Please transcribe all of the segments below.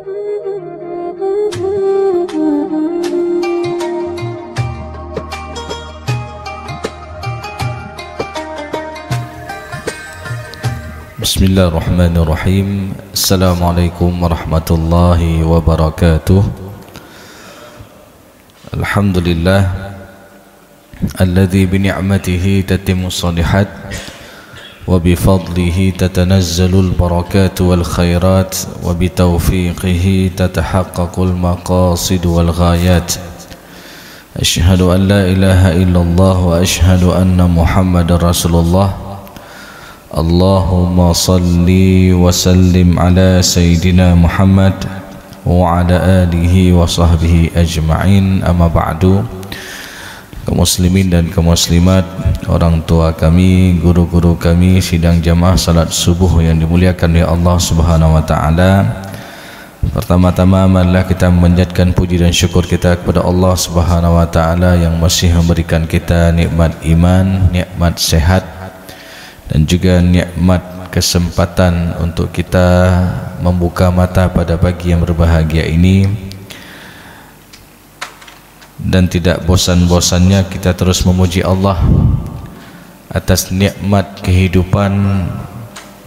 Bismillahirrahmanirrahim. Assalamualaikum warahmatullahi wabarakatuh. Alhamdulillah alladzi bi ni'matihi tatimmus shalihat wa bi fadlihi tatanazzalul barakatu wal khairat wa bi taufiqihi tatahaqqaqul maqasid wal ghayat. Asyhadu an la ilaha illallah wa asyhadu anna Muhammadar Rasulullah. Allahumma salli wa sallim ala Sayyidina Muhammad wa ala alihi wa sahbihi ajma'in, amma ba'du. Kaum muslimin dan kaum muslimat, orang tua kami, guru-guru kami, sidang jamaah salat subuh yang dimuliakan oleh Allah Subhanahu wa taala. Pertama-tama marilah kita memanjatkan puji dan syukur kita kepada Allah Subhanahu wa taala yang masih memberikan kita nikmat iman, nikmat sehat, dan juga nikmat kesempatan untuk kita membuka mata pada pagi yang berbahagia ini. Dan tidak bosan-bosannya kita terus memuji Allah atas nikmat kehidupan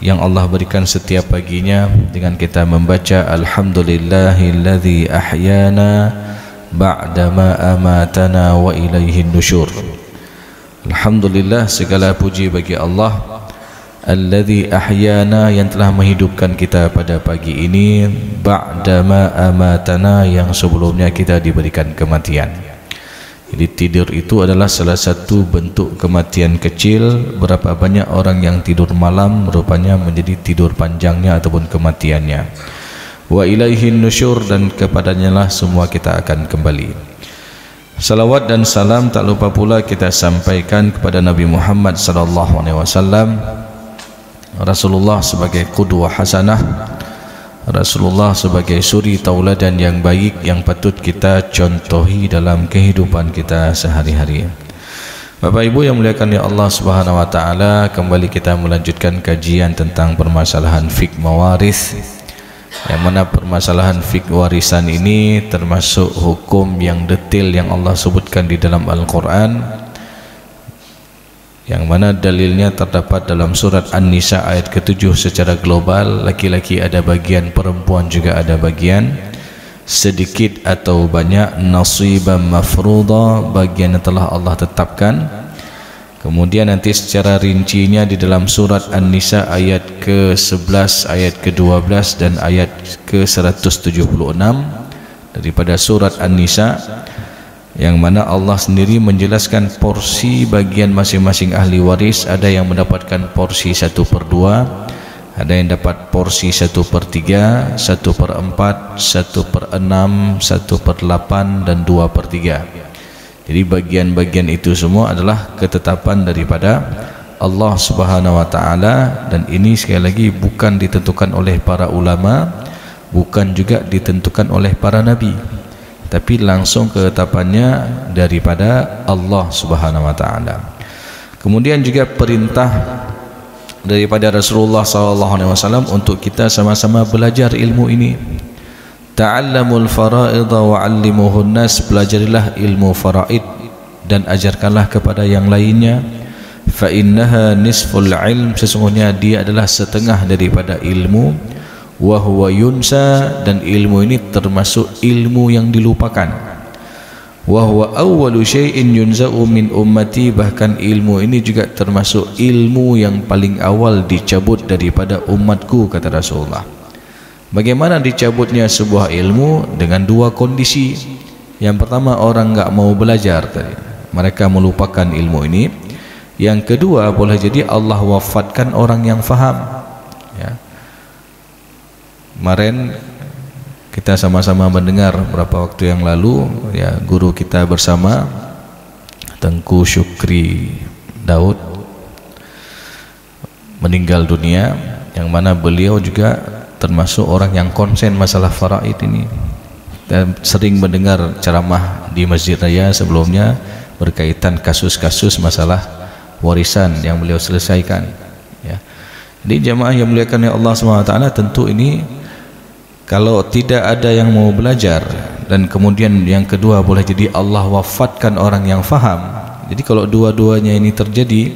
yang Allah berikan setiap paginya dengan kita membaca Alhamdulillahilladzi ahyana ba'dama amatana wa ilaihin nusyur. Alhamdulillah, segala puji bagi Allah alladzi ahyana, yang telah menghidupkan kita pada pagi ini, ba'dama amatana, yang sebelumnya kita diberikan kematian. Jadi tidur itu adalah salah satu bentuk kematian kecil. Berapa banyak orang yang tidur malam rupanya menjadi tidur panjangnya ataupun kematiannya. Wa ilaihin nusyur, dan kepadanya lah semua kita akan kembali. Salawat dan salam tak lupa pula kita sampaikan kepada Nabi Muhammad sallallahu alaihi wasallam, Rasulullah sebagai qudwah hasanah, Rasulullah sebagai suri tauladan yang baik yang patut kita contohi dalam kehidupan kita sehari-hari. Bapak Ibu yang muliakan oleh Allah Subhanahu wa taala, kembali kita melanjutkan kajian tentang permasalahan fiqh mawaris, yang mana permasalahan fiqh warisan ini termasuk hukum yang detail yang Allah sebutkan di dalam Al-Quran, yang mana dalilnya terdapat dalam surat An-Nisa ayat ke-7 secara global. Laki-laki ada bagian, perempuan juga ada bagian, sedikit atau banyak, nasiban mafruḍa, bagian yang telah Allah tetapkan. Kemudian nanti secara rincinya di dalam surat An-Nisa ayat ke-11, ayat ke-12 dan ayat ke-176 daripada surat An-Nisa, yang mana Allah sendiri menjelaskan porsi bagian masing-masing ahli waris. Ada yang mendapatkan porsi 1/2, ada yang dapat porsi 1/3, 1/4, 1/6, 1/8 dan 2/3. Jadi bagian-bagian itu semua adalah ketetapan daripada Allah Subhanahu wa taala, dan ini sekali lagi bukan ditentukan oleh para ulama, bukan juga ditentukan oleh para nabi, tapi langsung ketetapannya daripada Allah Subhanahu wa taala. Kemudian juga perintah daripada Rasulullah SAW untuk kita sama-sama belajar ilmu ini. Ta'allamul fara'idha wa'allimuhun nas, pelajarilah ilmu faraid dan ajarkanlah kepada yang lainnya. Fa innaha nisful ilm, sesungguhnya dia adalah setengah daripada ilmu. Wa huwa yunsa, dan ilmu ini termasuk ilmu yang dilupakan. Wa huwa awwalu syai'in yunza'u min ummati, bahkan ilmu ini juga termasuk ilmu yang paling awal dicabut daripada umatku, kata Rasulullah. Bagaimana dicabutnya sebuah ilmu? Dengan dua kondisi. Yang pertama, orang enggak mau belajar tadi, mereka melupakan ilmu ini. Yang kedua, boleh jadi Allah wafatkan orang yang faham, ya. Kemarin kita sama-sama mendengar beberapa waktu yang lalu, ya, guru kita bersama Tengku Syukri Daud meninggal dunia, yang mana beliau juga termasuk orang yang konsen masalah faraid ini. Dan sering mendengar ceramah di Masjid Raya sebelumnya berkaitan kasus-kasus masalah warisan yang beliau selesaikan, ya. Jadi jamaah yang muliakan oleh Allah SWT, tentu ini Kalau tidak ada yang mau belajar, dan kemudian yang kedua boleh jadi Allah wafatkan orang yang faham. Jadi kalau dua-duanya ini terjadi,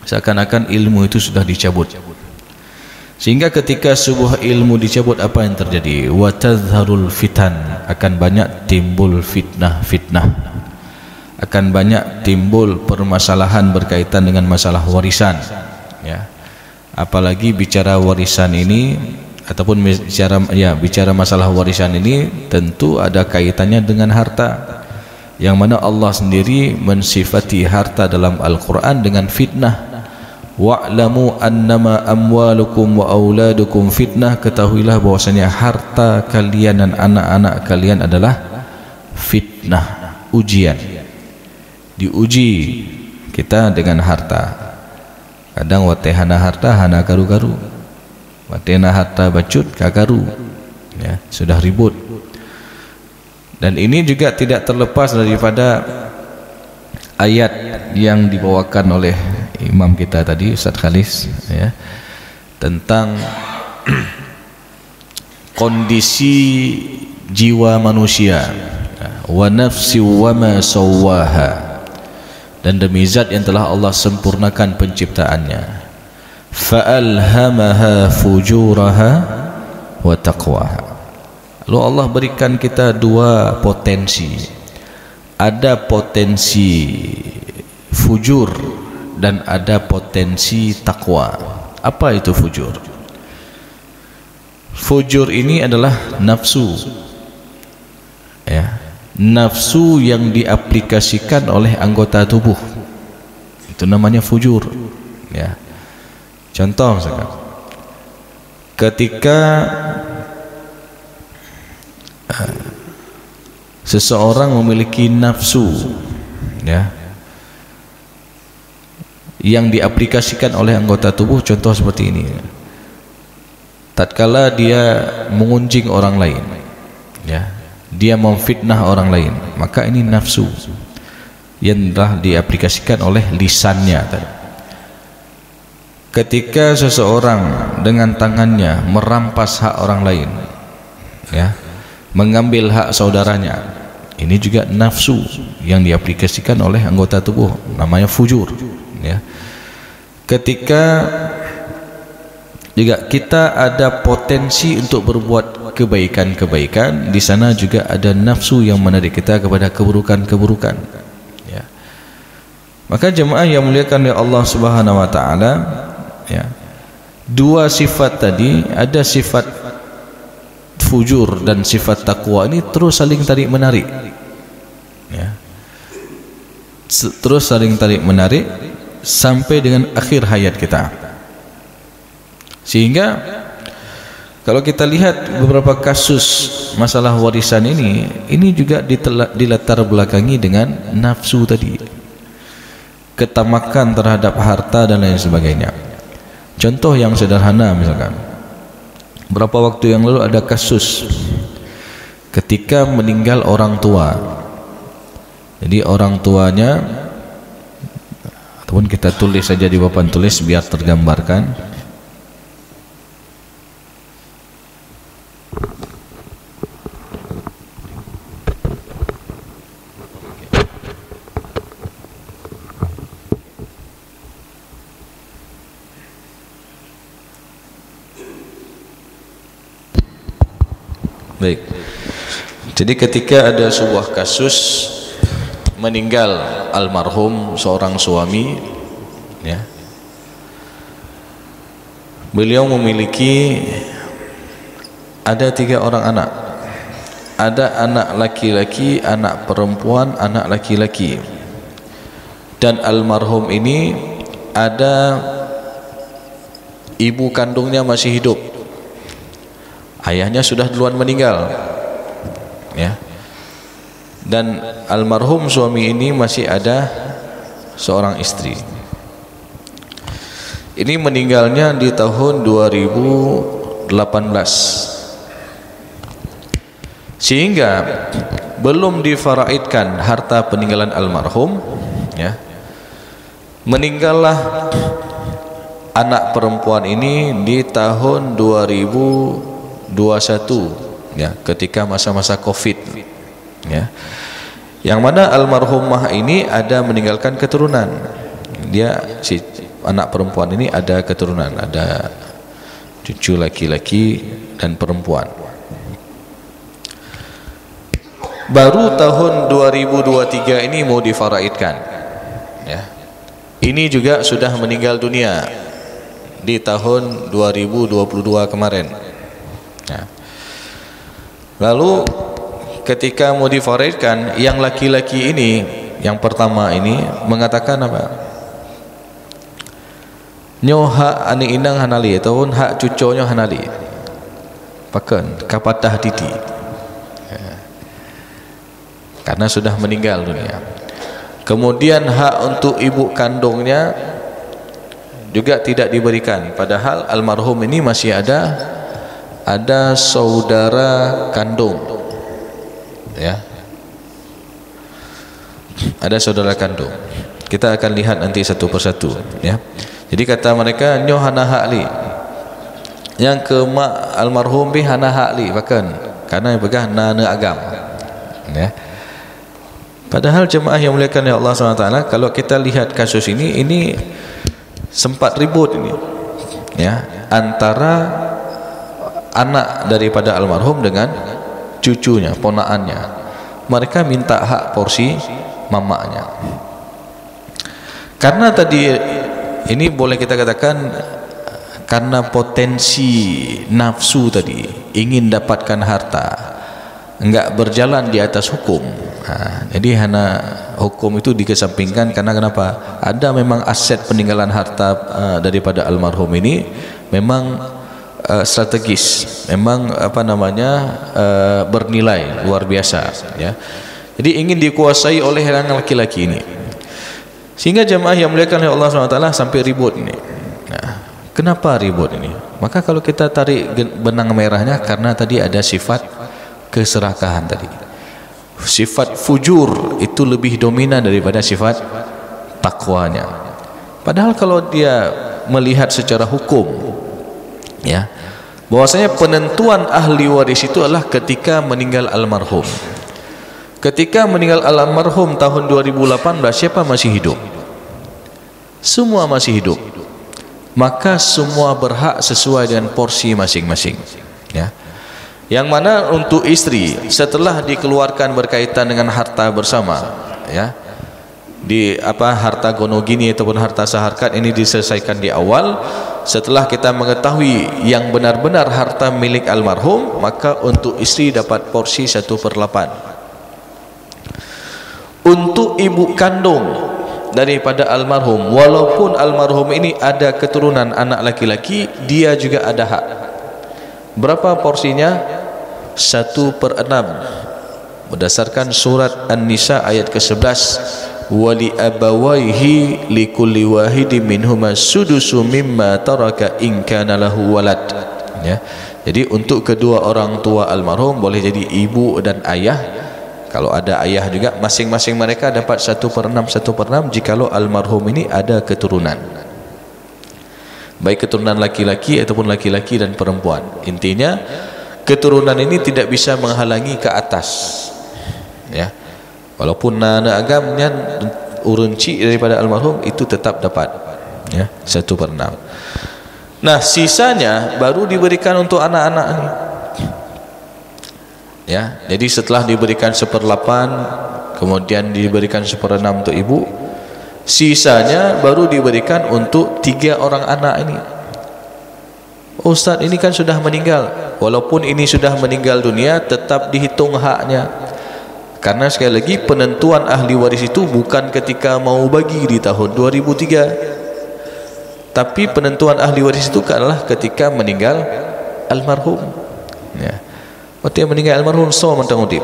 seakan-akan ilmu itu sudah dicabut. Sehingga ketika sebuah ilmu dicabut, apa yang terjadi? Wa tadharul fitan, akan banyak timbul fitnah-fitnah, akan banyak timbul permasalahan berkaitan dengan masalah warisan, ya. Apalagi bicara warisan ini, ataupun bicara masalah warisan ini, tentu ada kaitannya dengan harta, yang mana Allah sendiri mensifati harta dalam Al-Quran dengan fitnah. Wa'lamu annama amwalukum wa auladukum fitnah, ketahuilah bahwasanya harta kalian dan anak-anak kalian adalah fitnah, ujian. Diuji kita dengan harta. Kadang watehana harta hana karu-karu, watehana harta bacut kakaru, ya, sudah ribut. Dan ini juga tidak terlepas daripada ayat yang dibawakan oleh imam kita tadi, Ustaz Khalis, ya, tentang kondisi jiwa manusia. Wa nafsi wa ma sawwaha, dan demi zat yang telah Allah sempurnakan penciptaannya. Fa'alhamaha fujuraha wa taqwaha. Lalu Allah berikan kita dua potensi. Ada potensi fujur dan ada potensi takwa. Apa itu fujur? Fujur ini adalah nafsu, ya, nafsu yang diaplikasikan oleh anggota tubuh, itu namanya fujur, ya. Contoh misalkan, ketika seseorang memiliki nafsu, ya, yang diaplikasikan oleh anggota tubuh, contoh seperti ini. Tatkala dia mengunjing orang lain, ya, dia memfitnah orang lain, maka ini nafsu yang telah diaplikasikan oleh lisannya tadi. Ketika seseorang dengan tangannya merampas hak orang lain, ya, mengambil hak saudaranya, ini juga nafsu yang diaplikasikan oleh anggota tubuh, namanya fujur, ya. Ketika juga kita ada potensi untuk berbuat kebaikan-kebaikan, di sana juga ada nafsu yang menarik kita kepada keburukan-keburukan, ya. Maka jemaah yang muliakan oleh Allah Subhanahu wa taala, ya, dua sifat tadi, ada sifat fujur dan sifat takwa, ini terus saling tarik menarik, ya, terus saling tarik menarik sampai dengan akhir hayat kita. Sehingga kalau kita lihat beberapa kasus masalah warisan ini juga dilatar belakangi dengan nafsu tadi, ketamakan terhadap harta dan lain sebagainya. Contoh yang sederhana, misalkan berapa waktu yang lalu ada kasus ketika meninggal orang tua. Jadi orang tuanya, ataupun kita tulis saja di papan tulis biar tergambarkan. Baik. Jadi ketika ada sebuah kasus meninggal almarhum seorang suami, ya, beliau memiliki ada 3 orang anak. Ada anak laki-laki, anak perempuan, anak laki-laki. Dan almarhum ini ada ibu kandungnya masih hidup. Ayahnya sudah duluan meninggal, ya. Dan almarhum suami ini masih ada seorang istri. Ini meninggalnya di tahun 2018, sehingga belum difaraidkan harta peninggalan almarhum, ya. Meninggallah anak perempuan ini di tahun 2018, ya, ketika masa-masa Covid, ya, yang mana almarhumah ini ada meninggalkan keturunan. Dia, si anak perempuan ini ada keturunan, ada cucu laki-laki dan perempuan. Baru tahun 2023 ini mau difaraidkan, ya. Ini juga sudah meninggal dunia di tahun 2022 kemarin, ya. Lalu ketika mau difaraidkan, yang laki-laki ini, yang pertama ini mengatakan apa? Nyo hak ani inang hanali ataupun hak cucunya hanali. Pakan kapatah titi. Karena sudah meninggal dunia. Kemudian hak untuk ibu kandungnya juga tidak diberikan, padahal almarhum ini masih ada saudara kandung, ya, ada saudara kandung. Kita akan lihat nanti satu persatu, ya. Jadi kata mereka nyo hana hak li, yang ke mak almarhum bi hana hak li, bahkan karena begah nana agam, ya. Padahal jemaah yang muliakan ya Allah SWT, kalau kita lihat kasus ini sempat ribut ini, ya, antara anak daripada almarhum dengan cucunya, ponaannya. Mereka minta hak porsi mamanya. Karena tadi ini boleh kita katakan karena potensi nafsu tadi, ingin dapatkan harta, enggak berjalan di atas hukum. Jadi hana hukum itu dikesampingkan, karena kenapa? Ada memang aset peninggalan harta daripada almarhum ini memang strategis, memang bernilai luar biasa, ya. Jadi ingin dikuasai oleh orang laki-laki ini, sehingga jemaah yang muliakan oleh Allah SWT sampai ribut ini. Nah, kenapa ribut ini? Maka kalau kita tarik benang merahnya, karena tadi ada sifat keserakahan tadi. Sifat fujur itu lebih dominan daripada sifat takwanya. Padahal kalau dia melihat secara hukum, ya, bahwasanya penentuan ahli waris itu adalah ketika meninggal almarhum. Ketika meninggal almarhum tahun 2018, siapa masih hidup? Semua masih hidup. Maka semua berhak sesuai dengan porsi masing-masing, ya. Yang mana untuk istri setelah dikeluarkan berkaitan dengan harta bersama, ya, di harta gonogini ataupun harta saharkat ini diselesaikan di awal. Setelah kita mengetahui yang benar-benar harta milik almarhum, maka untuk istri dapat porsi 1/8. Untuk ibu kandung daripada almarhum, walaupun almarhum ini ada keturunan anak laki-laki, dia juga ada hak. Berapa porsinya? 1/6 berdasarkan surat An-Nisa ayat ke-11, wali abawaihi likulli wahidin minhuma sudusu mimma taraka in kana lahu walad, ya. Jadi untuk kedua orang tua almarhum, boleh jadi ibu dan ayah, kalau ada ayah juga, masing-masing mereka dapat 1/6 jikalau almarhum ini ada keturunan, baik keturunan laki-laki ataupun laki-laki dan perempuan. Intinya keturunan ini tidak bisa menghalangi ke atas, ya. Walaupun nana agamnya urunci daripada almarhum itu tetap dapat, ya, 1/6. Nah, sisanya baru diberikan untuk anak-anak ini, ya. Jadi setelah diberikan 1/8, kemudian diberikan 1/6 untuk ibu, sisanya baru diberikan untuk 3 orang anak ini. Ustaz, ini kan sudah meninggal. Walaupun ini sudah meninggal dunia, tetap dihitung haknya. Karena sekali lagi penentuan ahli waris itu bukan ketika mau bagi di tahun 2003, tapi penentuan ahli waris itu adalah ketika meninggal almarhum, ya. Waktu yang meninggal almarhum so mentang udip,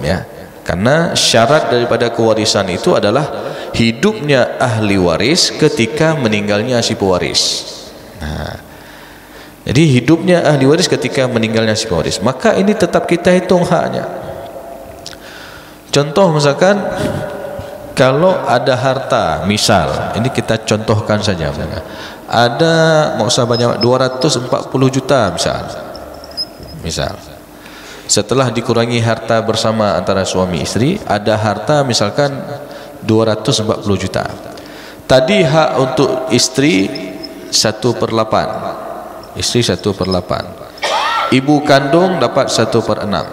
ya. Karena syarat daripada kewarisan itu adalah hidupnya ahli waris ketika meninggalnya si pewaris. Nah, jadi hidupnya ahli waris ketika meninggalnya si pewaris, maka ini tetap kita hitung haknya. Contoh misalkan kalau ada harta, misal ini kita contohkan saja, ada, nggak usah banyak, 240 juta misal, misal. Setelah dikurangi harta bersama antara suami istri, ada harta misalkan 240 juta. Tadi hak untuk istri 1/8. Istri 1/8. Ibu kandung dapat 1/6.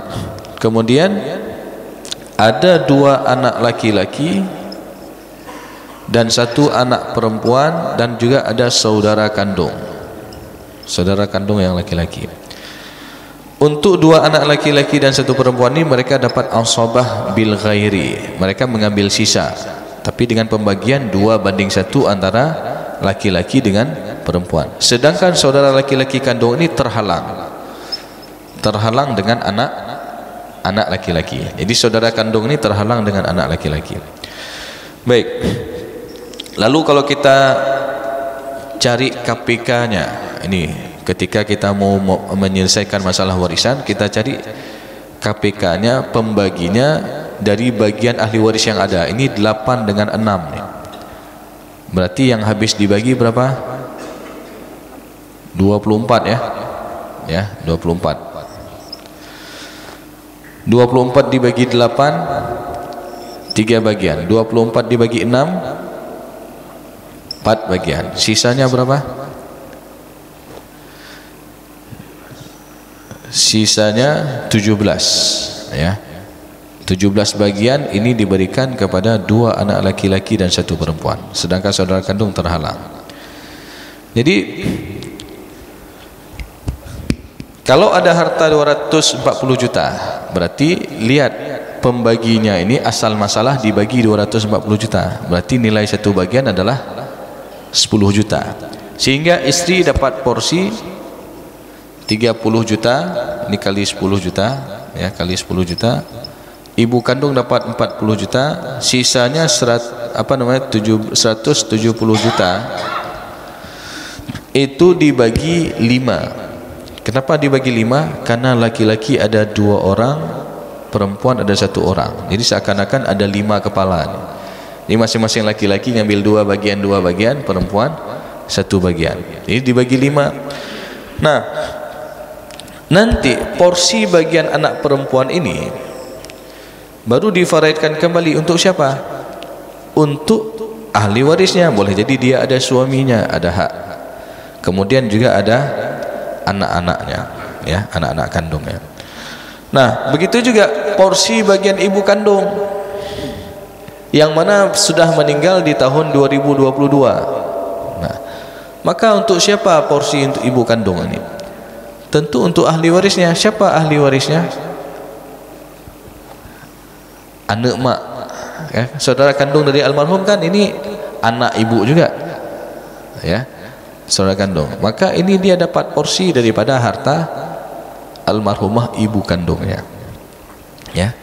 Kemudian ada 2 anak laki-laki dan 1 anak perempuan, dan juga ada saudara kandung. Saudara kandung yang laki-laki. Untuk 2 anak laki-laki dan 1 perempuan ini mereka dapat asabah bil ghairi. Mereka mengambil sisa, tapi dengan pembagian 2/1 antara laki-laki dengan perempuan. Sedangkan saudara laki-laki kandung ini terhalang dengan anak laki-laki. Jadi saudara kandung ini terhalang dengan anak laki-laki. Baik. Lalu kalau kita cari KPK-nya, ini ketika kita mau menyelesaikan masalah warisan, kita cari KPK-nya, pembaginya dari bagian ahli waris yang ada. Ini 8 dengan 6 nih. Berarti yang habis dibagi berapa? 24 ya. Ya, 24. 24 dibagi 8, 3 bagian. 24 dibagi 6, 4 bagian. Sisanya berapa? Sisanya 17 ya. 17 bagian ini diberikan kepada 2 anak laki-laki dan 1 perempuan, sedangkan saudara kandung terhalang. Jadi kalau ada harta 240 juta, berarti lihat pembaginya ini, asal masalah dibagi 240 juta, berarti nilai 1 bagian adalah 10 juta. Sehingga istri dapat porsi 30 juta, ini kali 10 juta ya, kali 10 juta. Ibu kandung dapat 40 juta, sisanya 170 juta. Itu dibagi 5. Kenapa dibagi 5? Karena laki-laki ada 2 orang, perempuan ada 1 orang. Jadi seakan-akan ada 5 kepala. Jadi masing-masing laki-laki ngambil 2 bagian, perempuan 1 bagian. Jadi dibagi 5. Nah, nanti porsi bagian anak perempuan ini baru difaraidkan kembali untuk siapa? Untuk ahli warisnya. Boleh jadi dia ada suaminya, ada hak. Kemudian juga ada anak-anaknya, ya, anak-anak kandungnya. Nah, begitu juga porsi bagian ibu kandung yang mana sudah meninggal di tahun 2022. Nah, maka untuk siapa porsi untuk ibu kandung ini? Tentu untuk ahli warisnya. Siapa ahli warisnya? Anak mak ya. Saudara kandung dari almarhum kan ini anak ibu juga ya, saudara kandung. Maka ini dia dapat porsi daripada harta almarhumah ibu kandungnya ya.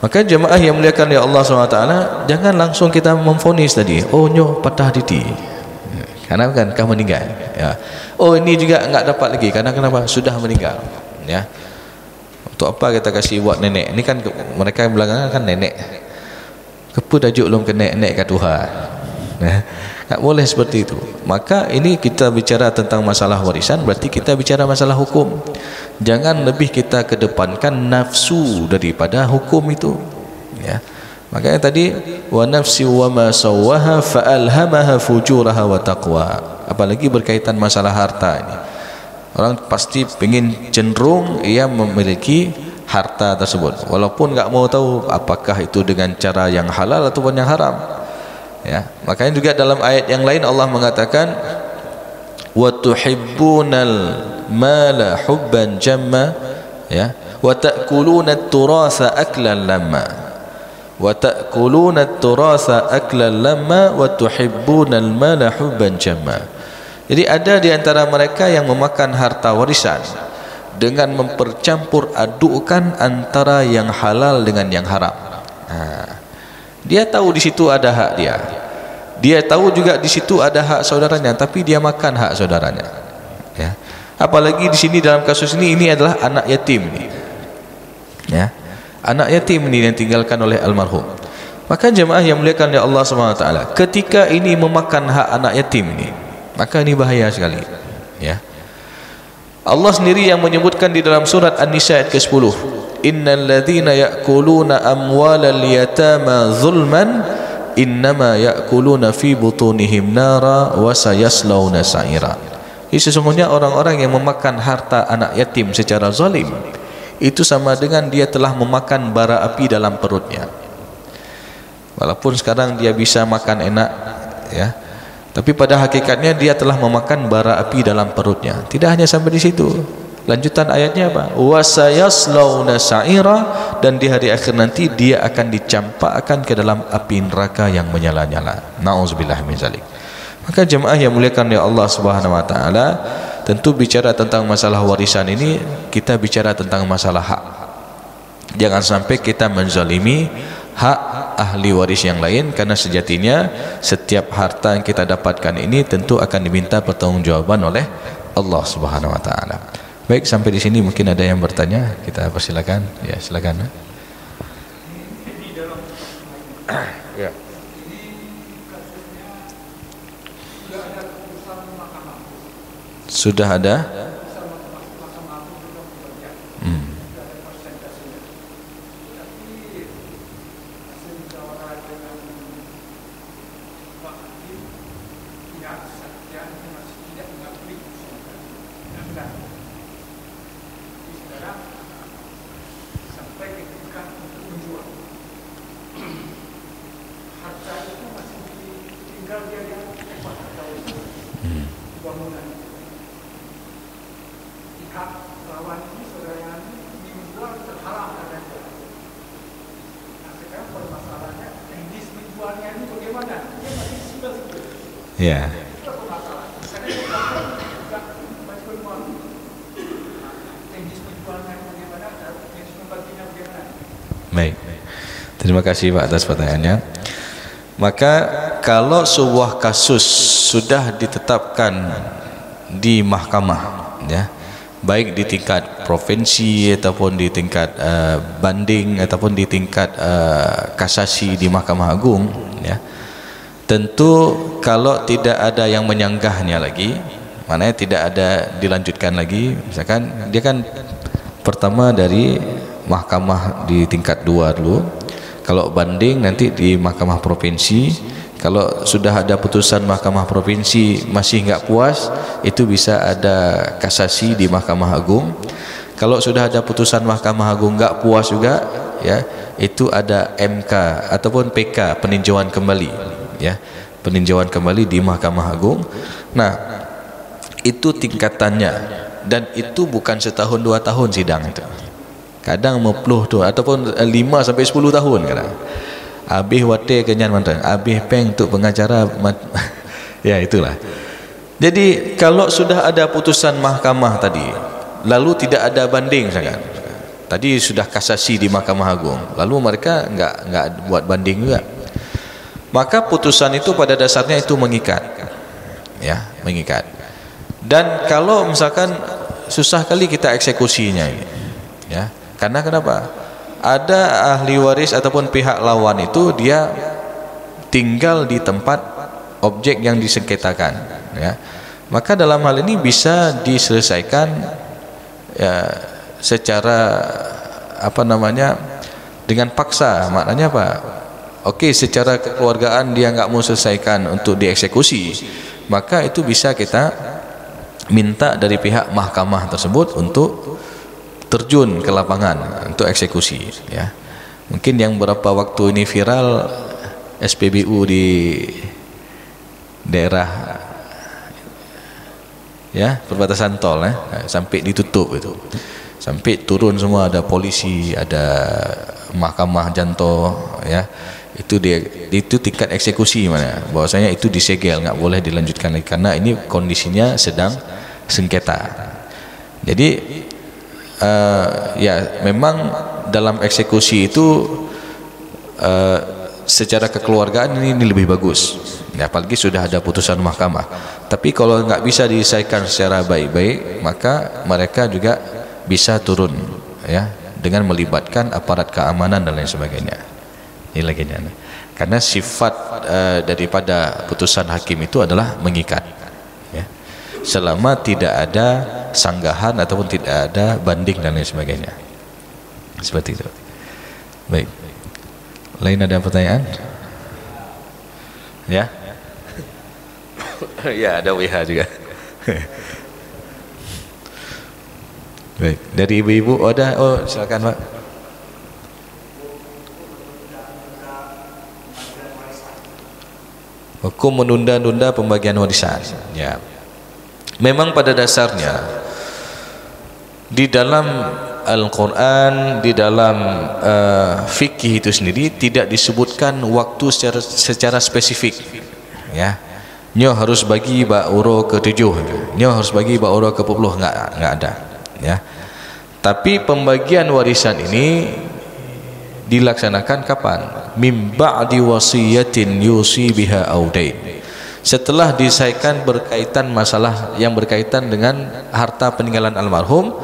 Maka jemaah yang muliakan ya Allah SWT, jangan langsung kita memvonis tadi, oh nyoh patah titi karena kan kau meninggal ya. Oh ini juga enggak dapat lagi karena kenapa? Sudah meninggal ya. Untuk apa kita kasih buat nenek? Ini kan mereka belakangan kan nenek. Kepu dajuk belum ke nenek ke Tuhan. Nah, tak boleh seperti itu. Maka ini kita bicara tentang masalah warisan, berarti kita bicara masalah hukum. Jangan lebih kita kedepankan nafsu daripada hukum itu. Ya. Makanya tadi wa nafsi wa ma sawwaha fa alhamaha fujuraha wa taqwa. Apalagi berkaitan masalah harta ini. Orang pasti ingin cenderung ia memiliki harta tersebut, walaupun enggak mau tahu apakah itu dengan cara yang halal ataupun yang haram. Ya, makanya juga dalam ayat yang lain Allah mengatakan wa tuhibbunal mala hubban jamma ya, wa ta'kuluna at-turasa aklan lamma, wa ta'kuluna at-turasa aklan lamma wa tuhibbunal mala hubban jamma. Jadi ada di antara mereka yang memakan harta warisan dengan mempercampur adukkan antara yang halal dengan yang haram. Dia tahu di situ ada hak dia. Dia tahu juga di situ ada hak saudaranya, tapi dia makan hak saudaranya. Ya. Apalagi di sini dalam kasus ini adalah anak yatim nih. Ya. Anak yatim ini yang tinggalkan oleh almarhum. Maka jemaah yang muliakan oleh Allah SWT, ketika ini memakan hak anak yatim ini, maka ini bahaya sekali. Ya. Allah sendiri yang menyebutkan di dalam surat An-Nisa ayat ke-10, innal ladzina ya'kuluna amwalal yatama zulman innama ya'kuluna fi butunihim nara wa sayaslawna sa'ira. Sesungguhnya orang-orang yang memakan harta anak yatim secara zalim, itu sama dengan dia telah memakan bara api dalam perutnya. Walaupun sekarang dia bisa makan enak, ya, tapi pada hakikatnya dia telah memakan bara api dalam perutnya. Tidak hanya sampai di situ. Lanjutan ayatnya apa? Wasayaslawna sa'ira, dan di hari akhir nanti dia akan dicampakkan ke dalam api neraka yang menyala-nyala. Nauzubillah min zalik. Maka jemaah yang muliakan oleh Allah Subhanahu wa taala, tentu bicara tentang masalah warisan ini kita bicara tentang masalah hak. Jangan sampai kita menzalimi hak ahli waris yang lain, karena sejatinya setiap harta yang kita dapatkan ini tentu akan diminta pertanggungjawaban oleh Allah Subhanahu wa taala. Baik, sampai di sini mungkin ada yang bertanya, kita persilakan. Ya, silakan. Ya. Sudah ada? Ya. Baik. Terima kasih Pak atas pertanyaannya. Maka kalau sebuah kasus sudah ditetapkan di mahkamah, ya, baik di tingkat provinsi ataupun di tingkat banding ataupun di tingkat kasasi di Mahkamah Agung, ya, tentu kalau tidak ada yang menyanggahnya lagi, maknanya tidak ada dilanjutkan lagi, misalkan dia kan pertama dari mahkamah di tingkat 2 dulu, kalau banding nanti di mahkamah provinsi, kalau sudah ada putusan mahkamah provinsi masih enggak puas, itu bisa ada kasasi di Mahkamah Agung. Kalau sudah ada putusan Mahkamah Agung enggak puas juga, ya, itu ada MK ataupun PK, peninjauan kembali, ya, peninjauan kembali di Mahkamah Agung. Nah, itu tingkatannya, dan itu bukan setahun 2 tahun sidang itu. Kadang 50 tu ataupun 5 sampai 10 tahun kadang. Habis wate kenyan mantan, habis peng untuk pengacara ya, itulah. Jadi kalau sudah ada putusan mahkamah tadi, lalu tidak ada banding misalkan. Tadi sudah kasasi di Mahkamah Agung, lalu mereka enggak buat banding juga. Maka putusan itu pada dasarnya itu mengikat. Ya, mengikat. Dan kalau misalkan susah kali kita eksekusinya ini. Ya. Karena kenapa? Ada ahli waris ataupun pihak lawan itu dia tinggal di tempat objek yang disengketakan, ya. Maka dalam hal ini bisa diselesaikan, ya, secara apa namanya, dengan paksa. Maknanya apa? Oke, secara kekeluargaan dia nggak mau selesaikan untuk dieksekusi, maka itu bisa kita minta dari pihak mahkamah tersebut untuk terjun ke lapangan untuk eksekusi, ya. Mungkin yang beberapa waktu ini viral SPBU di daerah, ya, perbatasan tol, sampai ditutup itu, sampai turun semua, ada polisi, ada mahkamah janto, ya, itu tingkat eksekusi mana, bahwasanya itu disegel, nggak boleh dilanjutkan lagi karena ini kondisinya sedang sengketa. Jadi ya, memang dalam eksekusi itu secara kekeluargaan ini lebih bagus, ya, apalagi sudah ada putusan mahkamah. Tapi kalau nggak bisa diselesaikan secara baik-baik, maka mereka juga bisa turun, ya, dengan melibatkan aparat keamanan dan lain sebagainya. Ini lagi, karena sifat daripada putusan hakim itu adalah mengikat, ya, selama tidak ada sanggahan ataupun tidak ada banding dan lain sebagainya. Seperti itu. Baik. Lain ada pertanyaan? Ya? Ya, ada WH juga. Baik, dari ibu-ibu ada, silakan Pak. Hukum menunda-nunda pembagian warisan. Ya. Memang pada dasarnya di dalam Al-Quran, di dalam fikih itu sendiri tidak disebutkan waktu secara spesifik. Ya. Nyo harus bagi bak uro ke-7, nyo harus bagi bak uro ke-10, enggak ada. Ya. Tapi pembagian warisan ini dilaksanakan kapan? Mim ba'di wasiyatin yusi biha aw dain. Setelah diselesaikan berkaitan masalah yang berkaitan dengan harta peninggalan almarhum.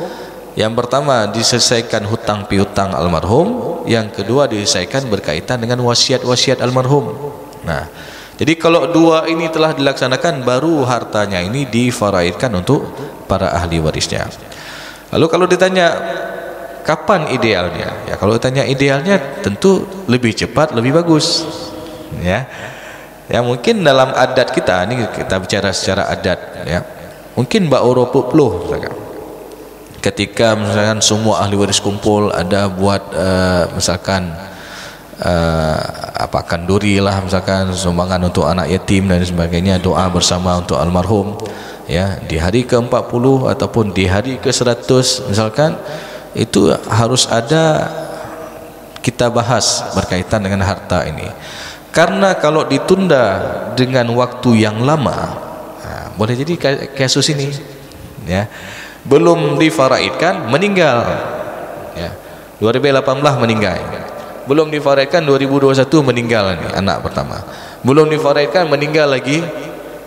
Yang pertama diselesaikan hutang piutang almarhum, yang kedua diselesaikan berkaitan dengan wasiat-wasiat almarhum. Nah, jadi kalau dua ini telah dilaksanakan, baru hartanya ini difaraidkan untuk para ahli warisnya. Lalu kalau ditanya kapan idealnya? Ya, kalau ditanya idealnya tentu lebih cepat, lebih bagus. Ya. Ya, mungkin dalam adat kita, ini kita bicara secara adat, ya. Mungkin bak uro 40 misalkan. Ketika misalkan semua ahli waris kumpul, ada buat misalkan kanduri lah, misalkan sumbangan untuk anak yatim dan sebagainya, doa bersama untuk almarhum, ya, di hari ke-40 ataupun di hari ke-100 misalkan, itu harus ada kita bahas berkaitan dengan harta ini. Karena kalau ditunda dengan waktu yang lama, boleh jadi kasus ini, ya, belum difaraidkan meninggal, ya, 2018 meninggal, belum difaraidkan 2021 meninggal nih, anak pertama, belum difaraidkan meninggal lagi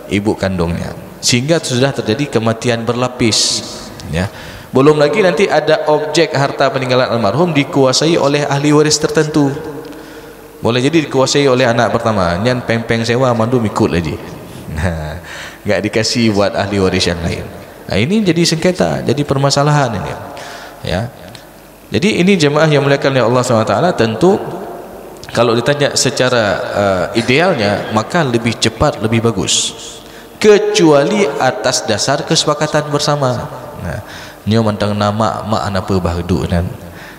ibu kandungnya, sehingga sudah terjadi kematian berlapis, ya. Belum lagi nanti ada objek harta peninggalan almarhum dikuasai oleh ahli waris tertentu, boleh jadi dikuasai oleh anak pertama, nyan peng-peng sewa mandu mikut lagi, nah, nggak dikasih buat ahli waris yang lain. Nah, ini jadi sengketa, jadi permasalahan ini, ya. Jadi ini jemaah yang muliakan oleh Allah SWT, tentu kalau ditanya secara idealnya, maka lebih cepat lebih bagus, kecuali atas dasar kesepakatan bersama. Nah, nyo mantang nama mak anapa bahdu dan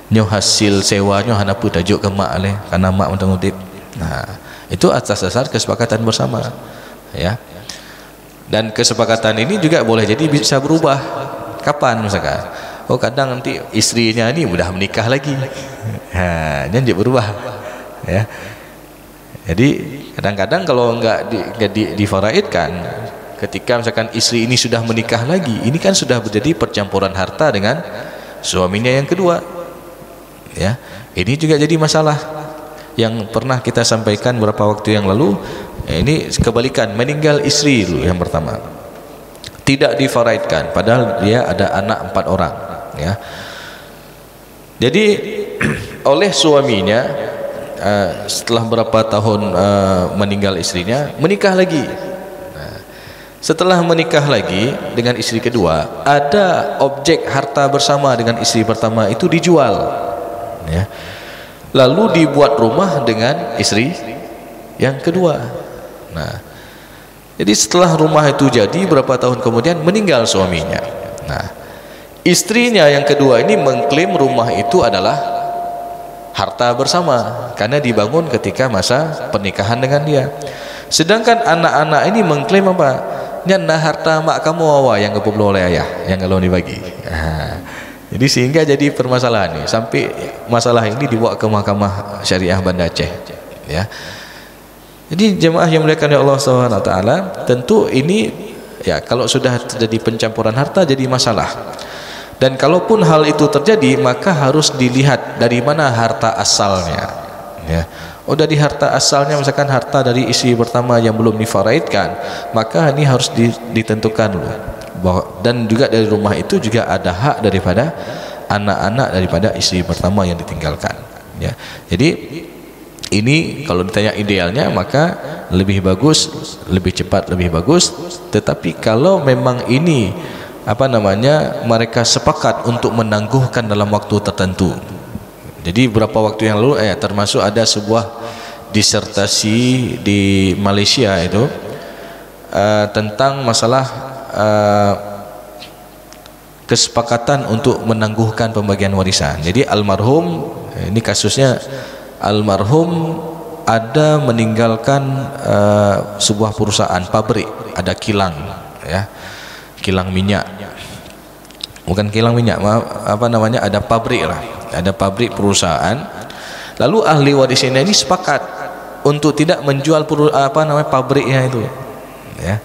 nyo hasil sewa nyo anapa tajuk ke mak leh, karena mak mantang utip. Nah, itu atas dasar kesepakatan bersama, ya. Dan kesepakatan ini juga boleh jadi bisa berubah. Kapan misalkan? Oh, kadang nanti istrinya ini sudah menikah lagi. Jangan berubah. Ya. Jadi kadang-kadang kalau enggak difaraidkan, ketika misalkan istri ini sudah menikah lagi, ini kan sudah menjadi percampuran harta dengan suaminya yang kedua. Ya. Ini juga jadi masalah yang pernah kita sampaikan beberapa waktu yang lalu. Ini kebalikan, meninggal istri dulu yang pertama, tidak difaraidkan, padahal dia ada anak 4 orang, ya. Jadi oleh suaminya setelah berapa tahun meninggal istrinya, menikah lagi. Nah, setelah menikah lagi dengan istri kedua, ada objek harta bersama dengan istri pertama itu dijual, ya. Lalu dibuat rumah dengan istri yang kedua. Nah, jadi setelah rumah itu jadi, berapa tahun kemudian meninggal suaminya. Nah, istrinya yang kedua ini mengklaim rumah itu adalah harta bersama karena dibangun ketika masa pernikahan dengan dia. Sedangkan anak-anak ini mengklaim apa? Nyana harta mak kamu awa yang kepulauan oleh ayah, yang kalau dibagi. Nah, jadi sehingga jadi permasalahan nih, sampai masalah ini dibawa ke Mahkamah Syariah Banda Aceh, ya. Jadi jemaah yang dimuliakan oleh Allah SWT, tentu ini, ya, kalau sudah terjadi pencampuran harta jadi masalah. Dan kalaupun hal itu terjadi, maka harus dilihat dari mana harta asalnya, ya. Oh, dari harta asalnya, misalkan harta dari istri pertama yang belum difaraidkan, maka ini harus ditentukan dulu. Dan juga dari rumah itu juga ada hak daripada anak-anak daripada istri pertama yang ditinggalkan, ya. Jadi ini kalau ditanya idealnya, maka lebih bagus, lebih cepat, lebih bagus. Tetapi kalau memang ini mereka sepakat untuk menangguhkan dalam waktu tertentu. Jadi beberapa waktu yang lalu termasuk ada sebuah disertasi di Malaysia itu tentang masalah kesepakatan untuk menangguhkan pembagian warisan. Jadi almarhum, ini kasusnya almarhum ada meninggalkan sebuah perusahaan pabrik, ada kilang, ya, kilang minyak, bukan kilang minyak, ada pabrik lah, ada pabrik perusahaan. Lalu ahli warisnya ini sepakat untuk tidak menjual pabriknya itu, ya.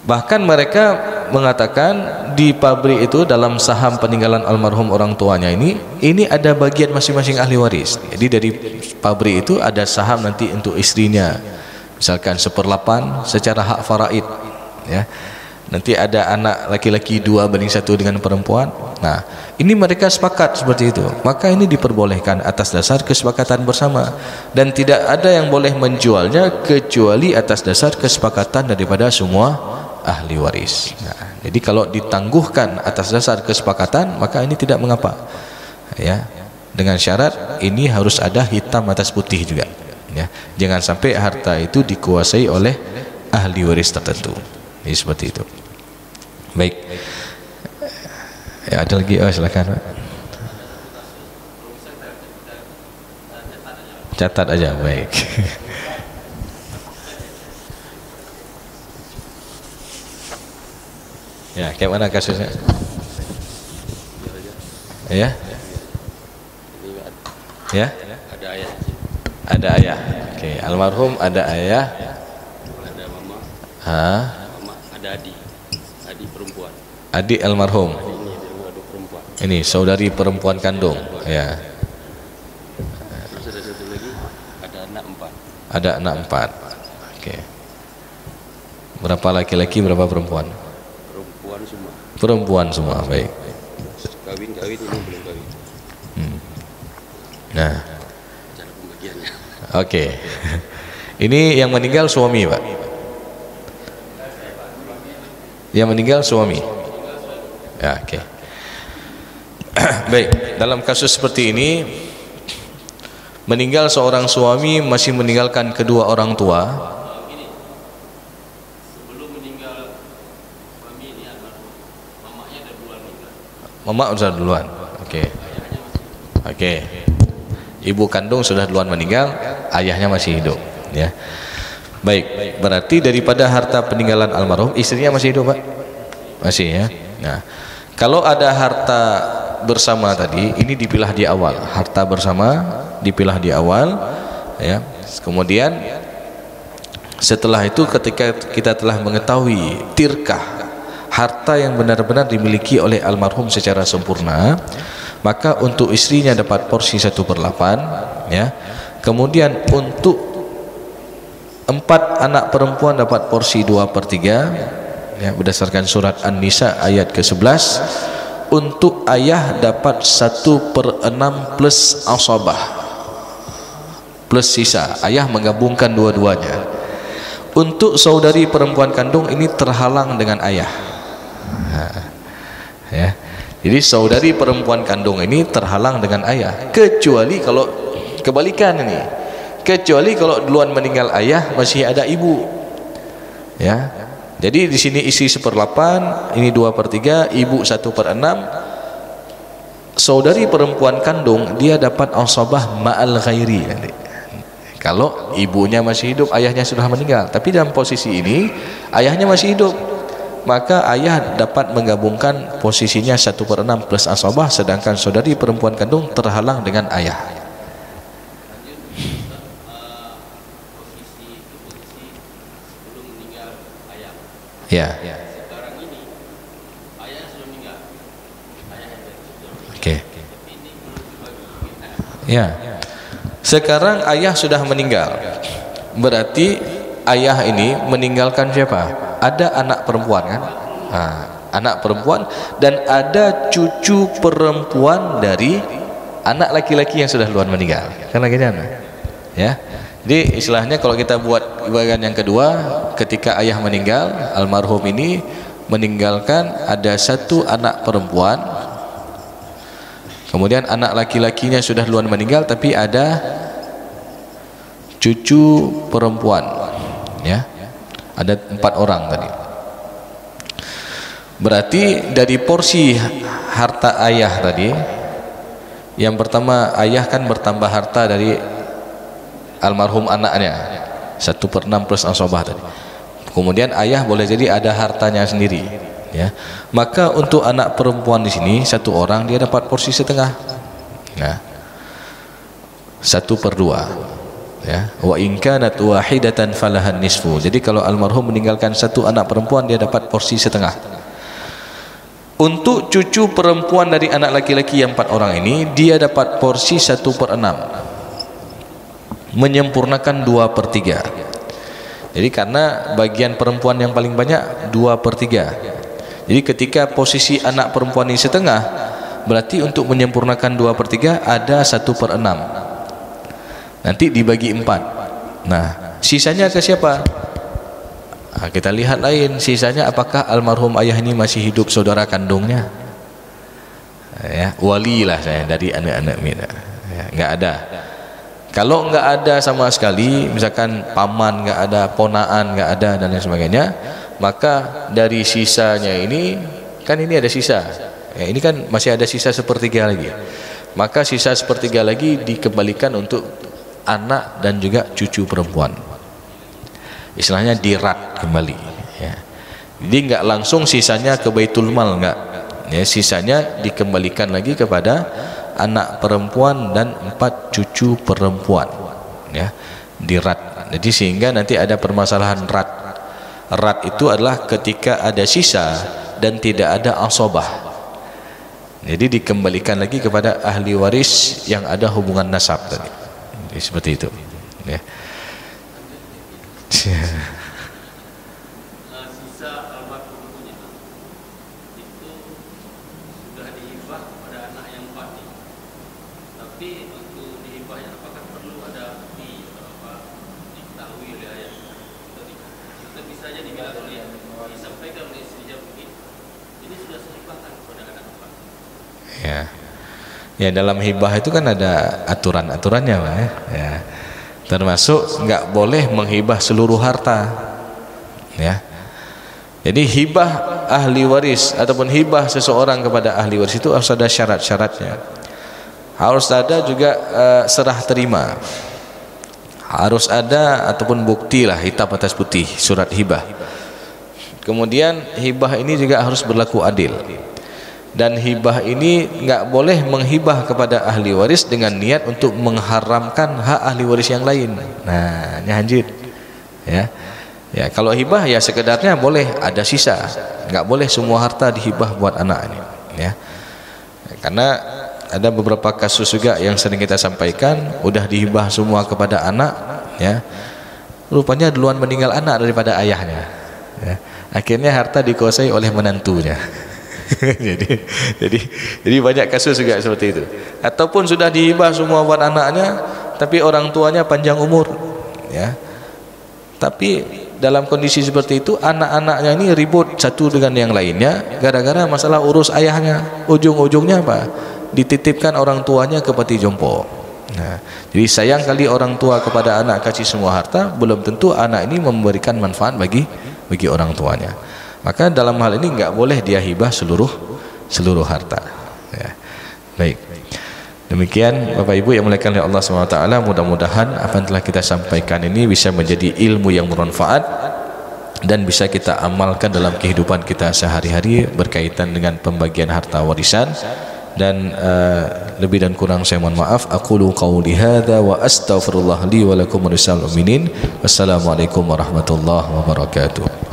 Bahkan mereka mengatakan di pabrik itu dalam saham peninggalan almarhum orang tuanya ini ada bagian masing-masing ahli waris. Jadi dari pabrik itu ada saham nanti untuk istrinya, misalkan 1/8 secara hak faraid, ya. Nanti ada anak laki-laki 2:1 dengan perempuan. Nah, ini mereka sepakat seperti itu. Maka ini diperbolehkan atas dasar kesepakatan bersama, dan tidak ada yang boleh menjualnya kecuali atas dasar kesepakatan daripada semua ahli waris. Nah, jadi kalau ditangguhkan atas dasar kesepakatan, maka ini tidak mengapa, ya, dengan syarat ini harus ada hitam atas putih juga, ya. Jangan sampai harta itu dikuasai oleh ahli waris tertentu. Ini seperti itu. Baik, ya, ada lagi? Silakan, Pak. Catat aja. Baik. Ya, kayak mana kasusnya? Ya? Ya? Ada ayah. Ada ayah. Oke, almarhum ada ayah. Ada mama. Mama, ada adik. Adik perempuan. Adik almarhum. Adik perempuan. Ini saudari perempuan kandung. Ya. Terus ada satu lagi, ada anak 4. Ada anak 4. Oke. Berapa laki-laki, berapa perempuan? Semua. Perempuan semua, baik. Kawin ini belum kawin. Nah, cara pembagiannya. Oke. Ini yang meninggal suami, Pak. Yang meninggal suami. Ya, oke. Baik, dalam kasus seperti ini meninggal seorang suami masih meninggalkan kedua orang tua. Mama sudah duluan. Oke. Oke. Ibu kandung sudah duluan meninggal, ayahnya masih hidup, ya. Baik, berarti daripada harta peninggalan almarhum, istrinya masih hidup, Pak? Masih, ya. Nah, kalau ada harta bersama tadi, ini dipilah di awal. Harta bersama dipilah di awal, ya. Kemudian setelah itu ketika kita telah mengetahui tirkah, harta yang benar-benar dimiliki oleh almarhum secara sempurna, maka untuk istrinya dapat porsi 1/8, ya. Kemudian untuk 4 anak perempuan dapat porsi 2/3, ya, berdasarkan surat An-Nisa ayat ke-11. Untuk ayah dapat 1/6 plus asabah, plus sisa. Ayah menggabungkan dua-duanya. Untuk saudari perempuan kandung ini terhalang dengan ayah. Ya, jadi saudari perempuan kandung ini terhalang dengan ayah, kecuali kalau kebalikan ini, kecuali kalau duluan meninggal ayah masih ada ibu, ya. Jadi di sini isi 1/8, ini 2/3, ibu 1/6. Saudari perempuan kandung dia dapat asabah ma'al ghairi nanti. Kalau ibunya masih hidup, ayahnya sudah meninggal, tapi dalam posisi ini ayahnya masih hidup, maka ayah dapat menggabungkan posisinya 1/6 plus asabah, sedangkan saudari perempuan kandung terhalang dengan ayah. Ya. Oke. Ya. Sekarang ayah sudah meninggal. Berarti ayah ini meninggalkan siapa? Ada anak perempuan, kan? Nah, anak perempuan, dan ada cucu perempuan dari anak laki-laki yang sudah duluan meninggal. Kan lagi mana? Ya. Jadi istilahnya kalau kita buat bagian yang kedua, ketika ayah meninggal, almarhum ini meninggalkan ada satu anak perempuan, kemudian anak laki-lakinya sudah duluan meninggal, tapi ada cucu perempuan, ya, ada 4 orang tadi. Berarti dari porsi harta ayah tadi, yang pertama ayah kan bertambah harta dari almarhum anaknya 1/6 plus asabah tadi. Kemudian ayah boleh jadi ada hartanya sendiri, ya. Maka untuk anak perempuan di sini 1 orang dia dapat porsi setengah. Nah, 1/2, ya. Wa in kanat wahidatan falahan nisfu. Jadi kalau almarhum meninggalkan 1 anak perempuan, dia dapat porsi setengah. Untuk cucu perempuan dari anak laki-laki yang 4 orang ini, dia dapat porsi 1/6, menyempurnakan 2/3. Jadi karena bagian perempuan yang paling banyak 2/3. Jadi ketika posisi anak perempuan ini setengah, berarti untuk menyempurnakan 2/3 ada 1/6. Nanti dibagi 4. Nah, sisanya ke siapa? Nah, kita lihat lain, sisanya apakah almarhum ayah ini masih hidup saudara kandungnya? Ya, wali lah saya dari anak-anak mina. Ya, nggak ada. Kalau nggak ada sama sekali, misalkan paman nggak ada, ponaan nggak ada dan lain sebagainya, maka dari sisanya ini, kan ini ada sisa. Ya, ini kan masih ada sisa 1/3 lagi. Maka sisa 1/3 lagi dikembalikan untuk anak dan juga cucu perempuan. Istilahnya dirat kembali, ya. Jadi nggak langsung sisanya ke Baitul Mal, nggak, ya, sisanya dikembalikan lagi kepada anak perempuan dan 4 cucu perempuan, ya, dirat. Jadi sehingga nanti ada permasalahan rat. Rat itu adalah ketika ada sisa dan tidak ada asabah. Jadi dikembalikan lagi kepada ahli waris yang ada hubungan nasab tadi. Jadi seperti itu, ya. Sisa almarhum punya itu sudah dihibah pada anak yang 4 nih. Tapi untuk dihibahnya apakah perlu ada diketahui oleh ayah? Kita bisa aja dibilang oleh disampaikan oleh istrinya begini, ini sudah saya hibahkan kepada anak 4. Ya. Ya, dalam hibah itu kan ada aturan-aturannya, Pak, ya. Termasuk nggak boleh menghibah seluruh harta, ya. Jadi hibah ahli waris ataupun hibah seseorang kepada ahli waris itu harus ada syarat-syaratnya. Harus ada juga serah terima. Harus ada ataupun bukti lah, hitam atas putih, surat hibah. Kemudian hibah ini juga harus berlaku adil. Dan hibah ini nggak boleh menghibah kepada ahli waris dengan niat untuk mengharamkan hak ahli waris yang lain. Nah, ini hanjit, ya. Ya, kalau hibah ya sekedarnya boleh ada sisa, nggak boleh semua harta dihibah buat anak ini, ya. Karena ada beberapa kasus juga yang sering kita sampaikan, udah dihibah semua kepada anak, ya. Rupanya duluan meninggal anak daripada ayahnya, ya. Akhirnya harta dikuasai oleh menantunya. jadi banyak kasus juga seperti itu. Ataupun sudah dihibah semua buat anaknya, tapi orang tuanya panjang umur, ya. Tapi dalam kondisi seperti itu, anak-anaknya ini ribut satu dengan yang lainnya gara-gara masalah urus ayahnya. Ujung-ujungnya apa? Dititipkan orang tuanya ke peti jompo. Nah, jadi sayang kali orang tua kepada anak kasih semua harta, belum tentu anak ini memberikan manfaat bagi orang tuanya. Maka dalam hal ini nggak boleh dia hibah seluruh harta, ya. Baik, demikian Bapak Ibu yang dimuliakan oleh Allah SWT. Mudah-mudahan apa yang telah kita sampaikan ini bisa menjadi ilmu yang bermanfaat dan bisa kita amalkan dalam kehidupan kita sehari-hari berkaitan dengan pembagian harta warisan. Dan lebih dan kurang saya mohon maaf. Aqulu qawli hadza wa astaghfirullah li wa lakum wa lisal mu'minin. Wassalamualaikum warahmatullahi wabarakatuh.